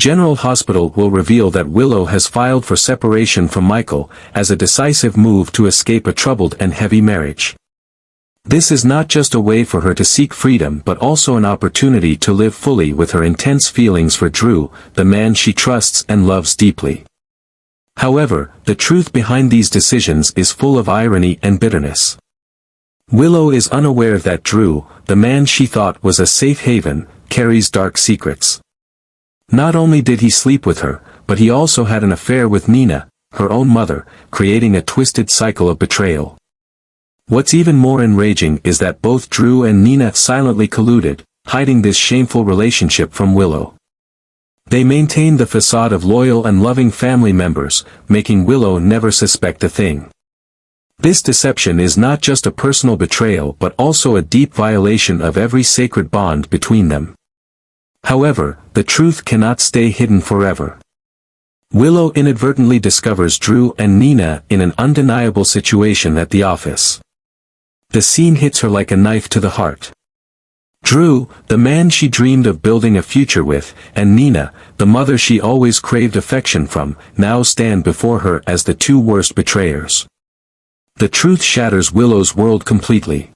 General Hospital will reveal that Willow has filed for separation from Michael, as a decisive move to escape a troubled and heavy marriage. This is not just a way for her to seek freedom but also an opportunity to live fully with her intense feelings for Drew, the man she trusts and loves deeply. However, the truth behind these decisions is full of irony and bitterness. Willow is unaware that Drew, the man she thought was a safe haven, carries dark secrets. Not only did he sleep with her, but he also had an affair with Nina, her own mother, creating a twisted cycle of betrayal. What's even more enraging is that both Drew and Nina silently colluded, hiding this shameful relationship from Willow. They maintained the facade of loyal and loving family members, making Willow never suspect a thing. This deception is not just a personal betrayal but also a deep violation of every sacred bond between them. However, the truth cannot stay hidden forever. Willow inadvertently discovers Drew and Nina in an undeniable situation at the office. The scene hits her like a knife to the heart. Drew, the man she dreamed of building a future with, and Nina, the mother she always craved affection from, now stand before her as the two worst betrayers. The truth shatters Willow's world completely.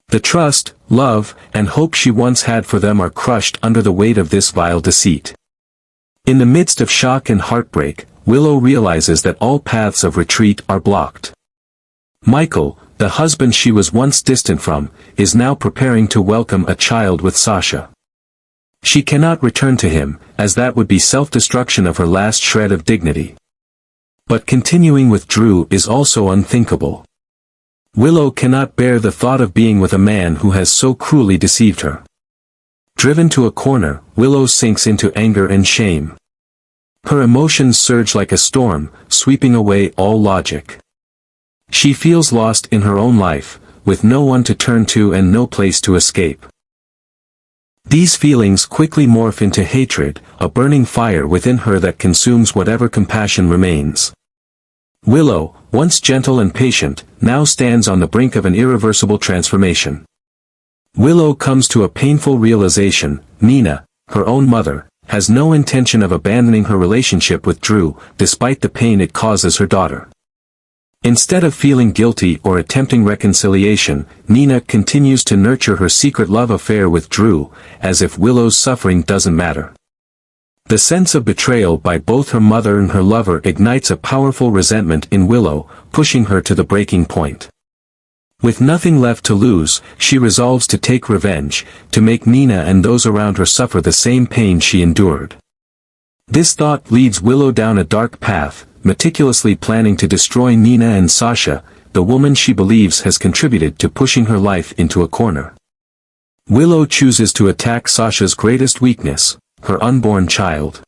The trust, love, and hope she once had for them are crushed under the weight of this vile deceit. In the midst of shock and heartbreak, Willow realizes that all paths of retreat are blocked. Michael, the husband she was once distant from, is now preparing to welcome a child with Sasha. She cannot return to him, as that would be self-destruction of her last shred of dignity. But continuing with Drew is also unthinkable. Willow cannot bear the thought of being with a man who has so cruelly deceived her. Driven to a corner, Willow sinks into anger and shame. Her emotions surge like a storm, sweeping away all logic. She feels lost in her own life, with no one to turn to and no place to escape. These feelings quickly morph into hatred, a burning fire within her that consumes whatever compassion remains. Willow, once gentle and patient, now stands on the brink of an irreversible transformation. Willow comes to a painful realization: Nina, her own mother, has no intention of abandoning her relationship with Drew, despite the pain it causes her daughter. Instead of feeling guilty or attempting reconciliation, Nina continues to nurture her secret love affair with Drew, as if Willow's suffering doesn't matter. The sense of betrayal by both her mother and her lover ignites a powerful resentment in Willow, pushing her to the breaking point. With nothing left to lose, she resolves to take revenge, to make Nina and those around her suffer the same pain she endured. This thought leads Willow down a dark path, meticulously planning to destroy Nina and Sasha, the woman she believes has contributed to pushing her life into a corner. Willow chooses to attack Sasha's greatest weakness, her unborn child.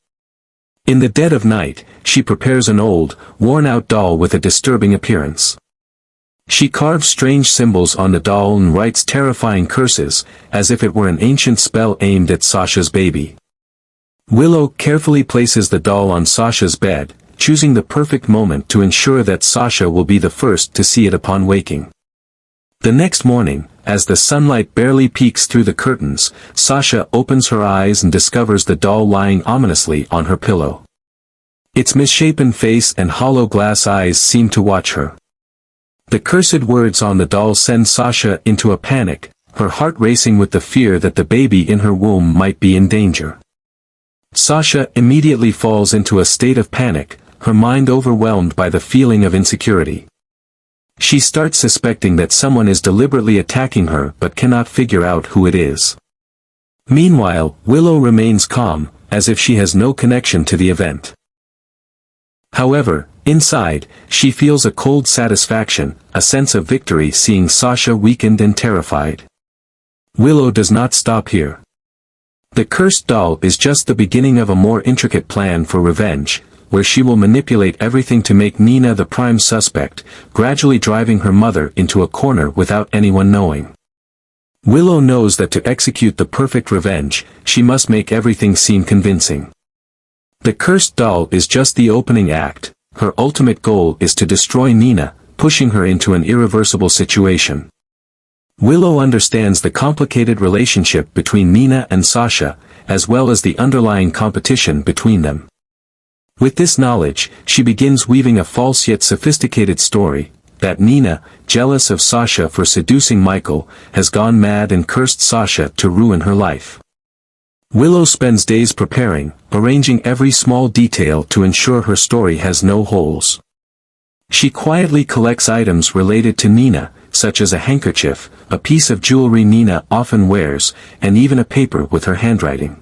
In the dead of night, she prepares an old, worn-out doll with a disturbing appearance. She carves strange symbols on the doll and writes terrifying curses, as if it were an ancient spell aimed at Sasha's baby. Willow carefully places the doll on Sasha's bed, choosing the perfect moment to ensure that Sasha will be the first to see it upon waking. The next morning, as the sunlight barely peeks through the curtains, Sasha opens her eyes and discovers the doll lying ominously on her pillow. Its misshapen face and hollow glass eyes seem to watch her. The cursed words on the doll send Sasha into a panic, her heart racing with the fear that the baby in her womb might be in danger. Sasha immediately falls into a state of panic, her mind overwhelmed by the feeling of insecurity. She starts suspecting that someone is deliberately attacking her but cannot figure out who it is. Meanwhile, Willow remains calm, as if she has no connection to the event. However, inside, she feels a cold satisfaction, a sense of victory seeing Sasha weakened and terrified. Willow does not stop here. The cursed doll is just the beginning of a more intricate plan for revenge, where she will manipulate everything to make Nina the prime suspect, gradually driving her mother into a corner without anyone knowing. Willow knows that to execute the perfect revenge, she must make everything seem convincing. The cursed doll is just the opening act, her ultimate goal is to destroy Nina, pushing her into an irreversible situation. Willow understands the complicated relationship between Nina and Sasha, as well as the underlying competition between them. With this knowledge, she begins weaving a false yet sophisticated story, that Nina, jealous of Sasha for seducing Michael, has gone mad and cursed Sasha to ruin her life. Willow spends days preparing, arranging every small detail to ensure her story has no holes. She quietly collects items related to Nina, such as a handkerchief, a piece of jewelry Nina often wears, and even a paper with her handwriting.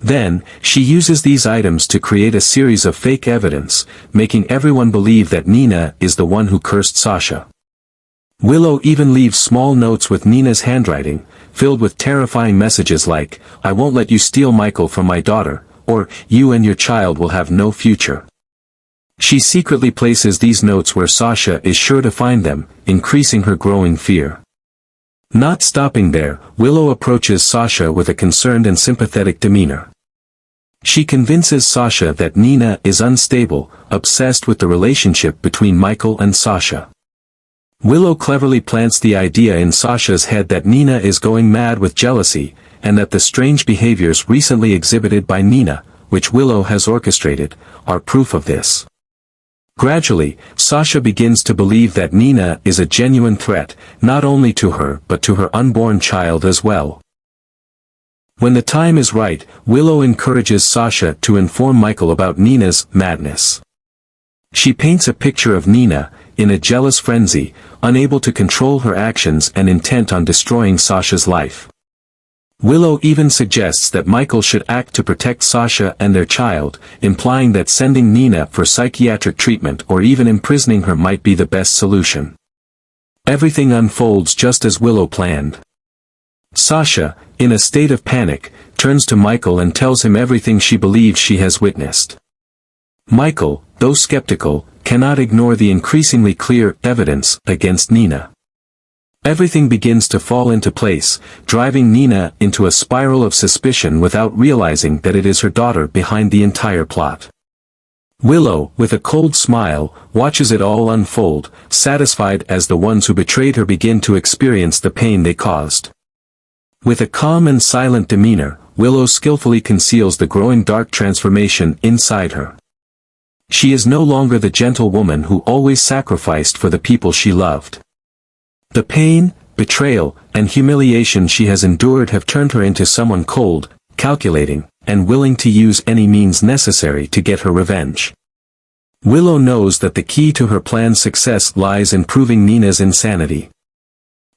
Then, she uses these items to create a series of fake evidence, making everyone believe that Nina is the one who cursed Sasha. Willow even leaves small notes with Nina's handwriting, filled with terrifying messages like, "I won't let you steal Michael from my daughter," or, "You and your child will have no future." She secretly places these notes where Sasha is sure to find them, increasing her growing fear. Not stopping there, Willow approaches Sasha with a concerned and sympathetic demeanor. She convinces Sasha that Nina is unstable, obsessed with the relationship between Michael and Sasha. Willow cleverly plants the idea in Sasha's head that Nina is going mad with jealousy, and that the strange behaviors recently exhibited by Nina, which Willow has orchestrated, are proof of this. Gradually, Sasha begins to believe that Nina is a genuine threat, not only to her but to her unborn child as well. When the time is right, Willow encourages Sasha to inform Michael about Nina's madness. She paints a picture of Nina, in a jealous frenzy, unable to control her actions and intent on destroying Sasha's life. Willow even suggests that Michael should act to protect Sasha and their child, implying that sending Nina for psychiatric treatment or even imprisoning her might be the best solution. Everything unfolds just as Willow planned. Sasha, in a state of panic, turns to Michael and tells him everything she believes she has witnessed. Michael, though skeptical, cannot ignore the increasingly clear evidence against Nina. Everything begins to fall into place, driving Nina into a spiral of suspicion without realizing that it is her daughter behind the entire plot. Willow, with a cold smile, watches it all unfold, satisfied as the ones who betrayed her begin to experience the pain they caused. With a calm and silent demeanor, Willow skillfully conceals the growing dark transformation inside her. She is no longer the gentle woman who always sacrificed for the people she loved. The pain, betrayal, and humiliation she has endured have turned her into someone cold, calculating, and willing to use any means necessary to get her revenge. Willow knows that the key to her plan's success lies in proving Nina's insanity.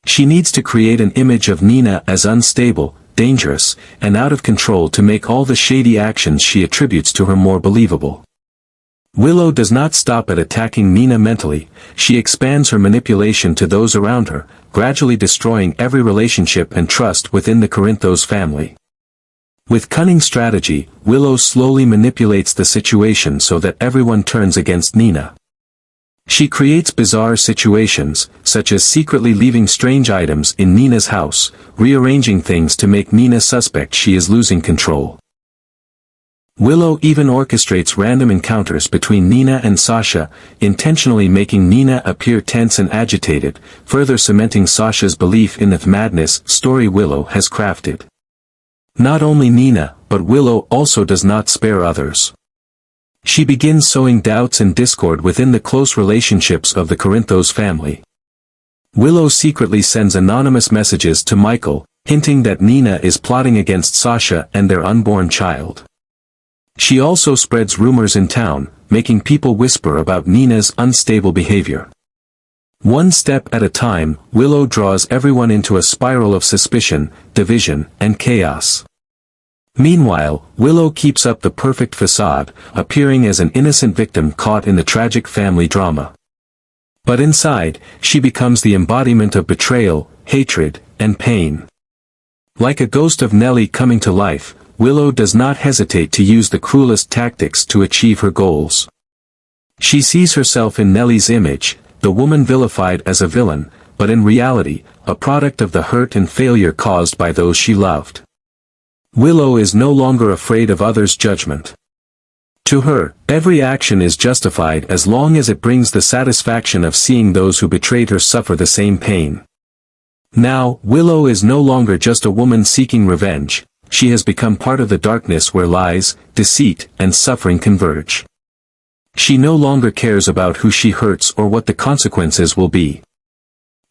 She needs to create an image of Nina as unstable, dangerous, and out of control to make all the shady actions she attributes to her more believable. Willow does not stop at attacking Nina mentally, she expands her manipulation to those around her, gradually destroying every relationship and trust within the Corinthos family. With cunning strategy, Willow slowly manipulates the situation so that everyone turns against Nina. She creates bizarre situations, such as secretly leaving strange items in Nina's house, rearranging things to make Nina suspect she is losing control. Willow even orchestrates random encounters between Nina and Sasha, intentionally making Nina appear tense and agitated, further cementing Sasha's belief in the madness story Willow has crafted. Not only Nina, but Willow also does not spare others. She begins sowing doubts and discord within the close relationships of the Corinthos family. Willow secretly sends anonymous messages to Michael, hinting that Nina is plotting against Sasha and their unborn child. She also spreads rumors in town, making people whisper about Nina's unstable behavior. One step at a time, Willow draws everyone into a spiral of suspicion, division, and chaos. Meanwhile, Willow keeps up the perfect facade, appearing as an innocent victim caught in the tragic family drama. But inside, she becomes the embodiment of betrayal, hatred, and pain. Like a ghost of Nellie coming to life, Willow does not hesitate to use the cruelest tactics to achieve her goals. She sees herself in Nellie's image, the woman vilified as a villain, but in reality, a product of the hurt and failure caused by those she loved. Willow is no longer afraid of others' judgment. To her, every action is justified as long as it brings the satisfaction of seeing those who betrayed her suffer the same pain. Now, Willow is no longer just a woman seeking revenge, she has become part of the darkness where lies, deceit, and suffering converge. She no longer cares about who she hurts or what the consequences will be.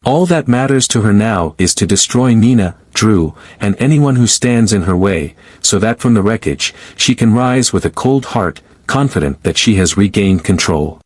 All that matters to her now is to destroy Nina, Drew, and anyone who stands in her way, so that from the wreckage, she can rise with a cold heart, confident that she has regained control.